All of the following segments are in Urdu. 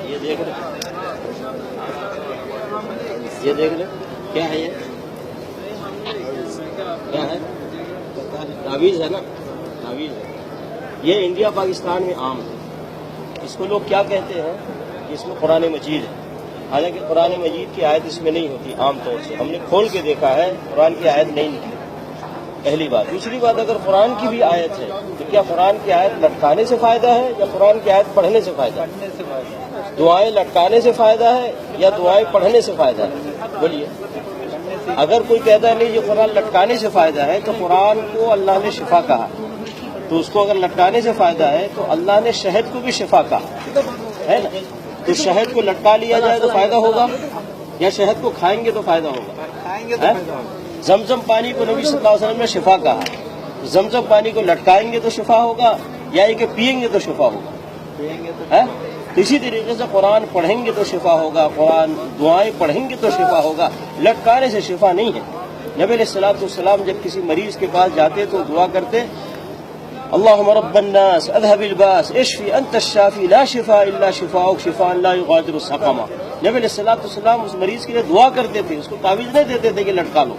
یہ دیکھ لیں، یہ دیکھ لیں کیا ہے، یہ کیا ہے؟ تعویذ ہے نا، تعویذ ہے۔ یہ انڈیا پاکستان میں عام ہے۔ اس کو لوگ کیا کہتے ہیں کہ اس میں قرآن مجید ہے، حالانکہ قرآن مجید کی آیت اس میں نہیں ہوتی عام طور سے۔ ہم نے کھول کے دیکھا ہے، قرآن کی آیت نہیں نکلی، پہلی بات۔ دوسری بات، اگر قرآن کی بھی آیت ہے تو کیا قرآن کی آیت لٹکانے سے فائدہ ہے یا قرآن کی آیت پڑھنے سے فائدہ ہے؟ دعائیں لٹکانے سے فائدہ ہے یا دعائیں پڑھنے سے فائدہ ہے؟ بولیے۔ اگر کوئی کہتا ہے نہیں یہ قرآن لٹکانے سے فائدہ ہے، تو قرآن کو اللہ نے شفا کہا، تو اس کو اگر لٹکانے سے فائدہ ہے تو اللہ نے شہد کو بھی شفا کہا ہے نا، تو شہد کو لٹکا لیا جائے تو فائدہ ہوگا یا شہد کو کھائیں گے تو فائدہ ہوگا؟ زمزم پانی کو نبی صلی اللہ علیہ وسلم نے شفا کہا، زمزم پانی کو لٹکائیں گے تو شفا ہوگا یا یہ کہ پئیں گے تو شفا ہوگا؟ تو اسی طریقے سے قرآن پڑھیں گے تو شفا ہوگا، قرآن دعائیں پڑھیں گے تو شفا ہوگا، لٹکانے سے شفا نہیں ہے۔ نبی علیہ السلام جب کسی مریض کے پاس جاتے تو دعا کرتے، اللہم رب الناس اذهب الباس اشفی انت الشافی لا شفاء الا شفاؤک شفاء لا یغادر سقما۔ نبی علیہ السلام اس مریض کے لیے دعا کرتے تھے، اس کو تعویذ نہیں دیتے تھے کہ لٹکا لو،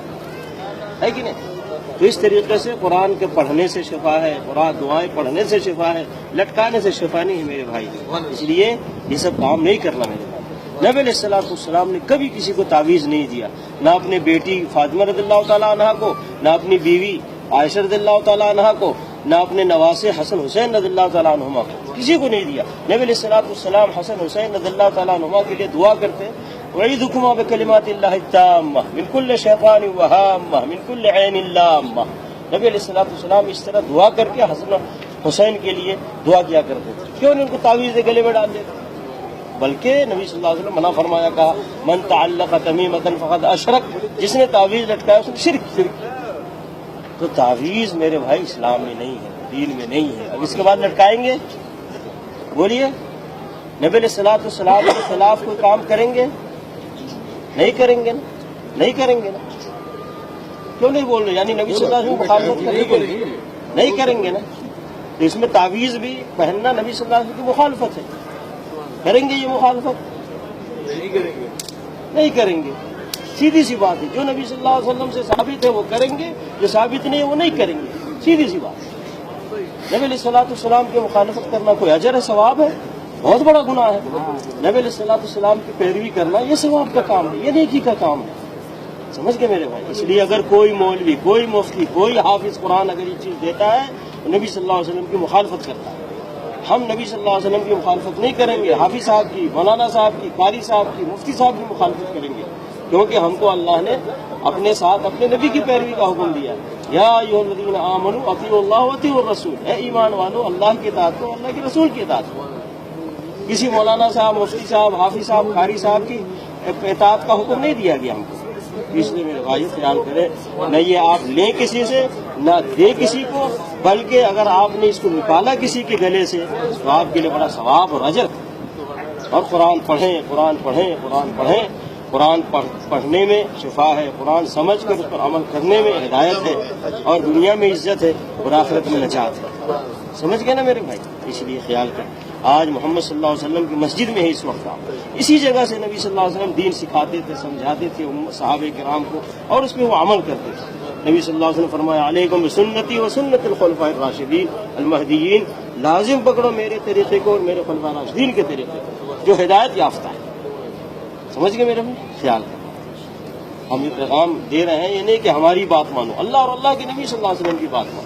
ہے کہ نہیں؟ تو اس طریقے سے قرآن کے پڑھنے سے شفا ہے، قرآن دعائیں پڑھنے سے شفا ہے، لٹکانے سے شفا نہیں ہے میرے بھائی۔ اس لیے یہ سب کام نہیں کرنا میرے بھائی۔ نبی علیہ السلام نے کبھی کسی کو تعویذ نہیں دیا، نہ اپنے بیٹی فاطمہ رضی اللہ تعالیٰ عنہ کو، نہ اپنی بیوی عائشہ رضی اللہ تعالیٰ عنہ کو، نہ اپنے نواسے حسن حسین رضی اللہ تعالیٰ عنہما کو، کسی کو نہیں دیا۔ نبی علیہ السلام حسن حسین رضی اللہ تعالیٰ عنہما کے لیے دعا کرتے، وَعِيدُكُمَا بِكَلِمَاتِ اللَّهِ التَّامَّةِ مِنْ كُلِّ شَيْطَانٍ وَهَامَّةٍ مِنْ كُلِّ عَيْنٍ لَامَّةٍ۔ نبی علیہ السلام اس طرح دعا کر کے حسن حسین کے لیے دعا کیا کرتے تھے، کیوں نہیں ان کو تعویذ گلے میں ڈال دیتے؟ بلکہ نبی صلی اللہ علیہ وسلم منع فرمایا، کہا من تعلق تمیمۃ فقد اشرک، جس نے تعویذ لٹکایا اس نے شرک کیا۔ تو تعویذ میرے بھائی اسلام میں نہیں ہے، دین میں نہیں ہے۔ اب اس کے بعد لٹکائیں گے؟ بولیے، نبی علیہ السلام کے خلاف کوئی کام کریں گے؟ نہیں کریں گے نا، نہیں کریں گے نا، کیوں نہیں بول رہے؟ یعنی نبی صلی اللہ علیہ وسلم مخالفت نہیں کریں گے نا، تو اس میں تعویذ بھی پہننا نبی صلی اللہ علیہ وسلم کی مخالفت ہے۔ کریں گے یہ مخالفت؟ نہیں کریں گے، سیدھی سی بات ہے۔ جو نبی صلی اللہ علیہ وسلم سے ثابت ہے وہ کریں گے، جو ثابت نہیں ہے وہ نہیں کریں گے، سیدھی سی بات۔ نبی علیہ السلام کی مخالفت کرنا کوئی اجر ہے، ثواب ہے؟ بہت بڑا گناہ ہے۔ نبی علیہ السلام کی پیروی کرنا یہ ثواب کا کام ہے، یہ نیکی کا کام ہے، سمجھ گئے میرے بھائی؟ اس لیے اگر کوئی مولوی، کوئی مفتی، کوئی حافظ قرآن اگر یہ چیز دیتا ہے تو نبی صلی اللہ علیہ وسلم کی مخالفت کرتا ہے۔ ہم نبی صلی اللہ علیہ وسلم کی مخالفت نہیں کریں گے، حافظ صاحب کی، مولانا صاحب کی، قاری صاحب کی، مفتی صاحب کی مخالفت کریں گے، کیونکہ ہم کو اللہ نے اپنے ساتھ اپنے نبی کی پیروی کا حکم دیا۔ یا ایھا الذین آمنوا اطیعوا اللہ واطیعوا الرسول، اے ایمان والو اللہ کی اطاعت کرو، اللہ کے رسول کی اطاعت کرو۔ کسی مولانا صاحب، مفتی صاحب، حافظ صاحب، قاری صاحب کی اطاعت کا حکم نہیں دیا گیا ہم کو۔ اس لیے میرے بھائی خیال کریں، نہ یہ آپ لیں کسی سے، نہ دے کسی کو، بلکہ اگر آپ نے اس کو نکالا کسی کے گلے سے تو آپ کے لیے بڑا ثواب اور اجر۔ اور قرآن پڑھیں، قرآن پڑھیں، قرآن پڑھیں۔ قرآن پڑھنے میں شفا ہے، قرآن سمجھ کر اس پر عمل کرنے میں ہدایت ہے، اور دنیا میں عزت ہے اور آخرت میں نجات ہے۔ سمجھ گئے نا میرے بھائی؟ اس لیے خیال کریں، آج محمد صلی اللہ علیہ وسلم کی مسجد میں ہے اس وقت، آپ اسی جگہ سے نبی صلی اللہ علیہ وسلم دین سکھاتے تھے، سمجھاتے تھے صحابہ کرام کو، اور اس پہ وہ عمل کرتے تھے۔ نبی صلی اللہ علیہ وسلم فرمایا، علیکم بسنتی و سنت الخلفاء الراشدین المہدیین، لازم پکڑو میرے طریقے کو اور میرے خلفاء راشدین کے طریقے کو جو ہدایت یافتہ ہے۔ سمجھ گئے میرے بھائی؟ خیال کریں، ہم یہ پیغام دے رہے ہیں، یہ نہیں کہ ہماری بات مانو، اللہ اور اللہ کے نبی صلی اللہ علیہ وسلم کی بات مانو۔